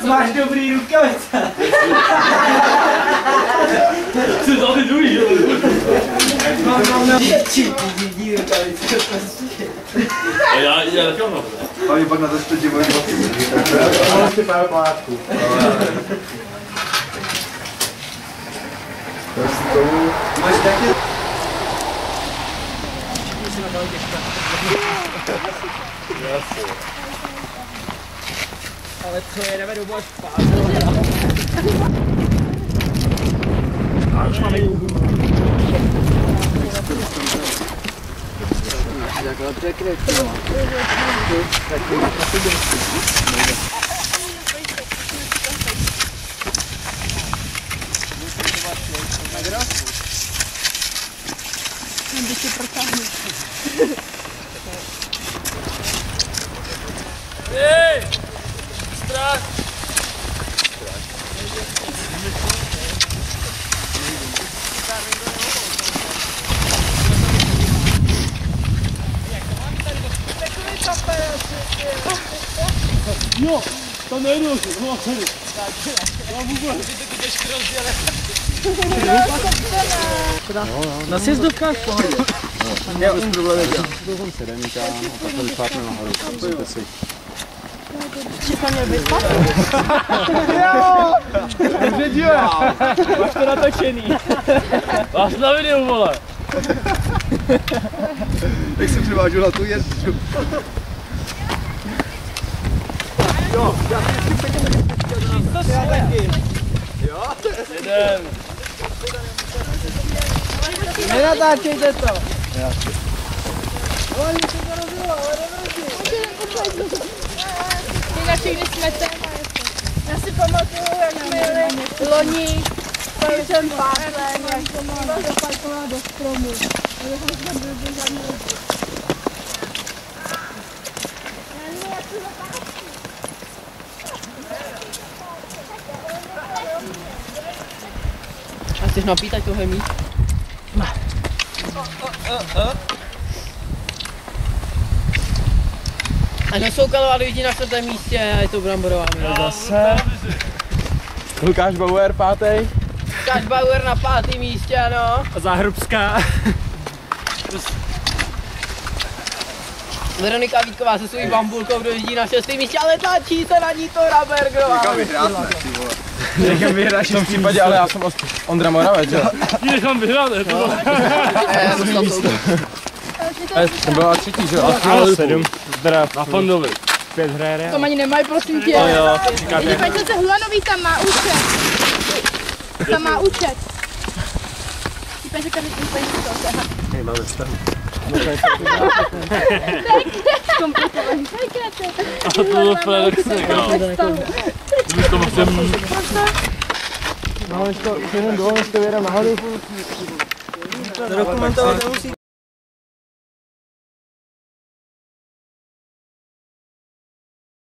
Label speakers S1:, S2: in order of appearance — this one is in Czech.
S1: Máš dobrý rukavice.
S2: Co to je druhý, jo?
S1: Mám díky rukavice.
S2: Já taky mám.
S3: A mi pak na to ještě moje boty.
S1: Mám si pár plátků. Máš taky... Ale co, jedeme do bož spát.
S2: A už máme
S1: Takhle překryt.
S4: Když si protáhnu.
S2: Hej! Strach! Jo, to nejdu, no sorry. Já vůbec.
S1: Na sjezdovkách v pohodě.
S3: Já už problém nedělám. To jsem sedemníka a takhle vyšlápne nahoru. Myslíte si.
S4: Že jsme měli vyspat?
S1: Jo! Dobře díval. Máš to natočený.
S2: Vás na videu, vole.
S3: Jak jsem přivážu na tu jezdu.
S1: Jo, já taky. Jo?
S2: Jeden.
S1: Nenatáčejte to.
S4: Ale něco to rozjelo, ale nevrátí. Jinak když jsme téma, já si pamatuju, jak jsme jeli loni, tady jsem pátlen, jak jsem byla zaparkovala do stromu. Ale jsme byli žádný.
S1: A chceš napítať tohle mít? A Nosoukalová lidi na 4. místě a je to Bramborová minulá.
S2: Zase.
S3: Lukáš Bauer, 5.
S1: Lukáš Bauer na 5. místě, ano.
S2: A Záhrubská.
S1: Veronika Vítková se svojí bambulkou dojíždí na 6. místě, ale tlačí se na ní Tora Bergerová.
S3: Nechám vyhrát, ne, ty vole. Nechám vyhrát v tom případě, ale já jsem Ondra Moravec, jo?
S2: Ti nechám vyhrát, ne?
S3: Jsem byla 3, že jo?
S2: Ano, 7. Zdrav. Na Fondovi. 5 hraje.
S4: To ani nemají, prosím tě.
S2: Jo,
S4: Díváte se, Hulanový tam má účet. Tam má účet. Díváte, že každý tím peníze to.
S3: Hej, máme vztahu.
S4: Kompletovaný.
S2: A to bylo paradoxné, kdybych to mohl
S1: Máme to jenom dole, než to vyjedeme nahoru. To dokumentovat nemusí.